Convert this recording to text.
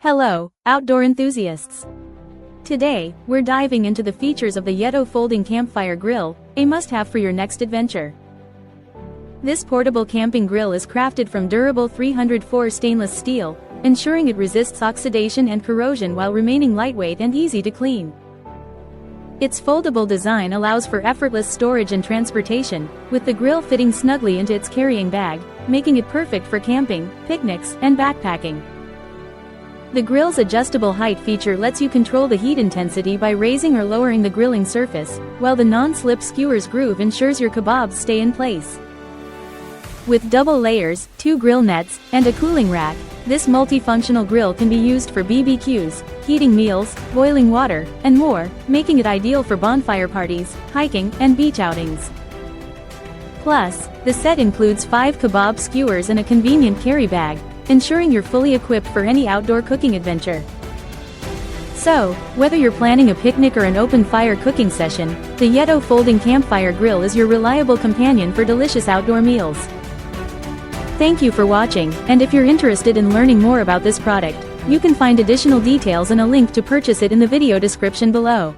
Hello, outdoor enthusiasts! Today, we're diving into the features of the YETO Folding Campfire Grill, a must-have for your next adventure. This portable camping grill is crafted from durable 304 stainless steel, ensuring it resists oxidation and corrosion while remaining lightweight and easy to clean. Its foldable design allows for effortless storage and transportation, with the grill fitting snugly into its carrying bag, making it perfect for camping, picnics, and backpacking. The grill's adjustable height feature lets you control the heat intensity by raising or lowering the grilling surface, while the non-slip skewer's groove ensures your kebabs stay in place. With double layers, 2 grill nets, and a cooling rack, this multifunctional grill can be used for BBQs, heating meals, boiling water, and more, making it ideal for bonfire parties, hiking, and beach outings. Plus, the set includes 5 kebab skewers and a convenient carry bag, ensuring you're fully equipped for any outdoor cooking adventure. So, whether you're planning a picnic or an open-fire cooking session, the YETO Folding Campfire Grill is your reliable companion for delicious outdoor meals. Thank you for watching, and if you're interested in learning more about this product, you can find additional details and a link to purchase it in the video description below.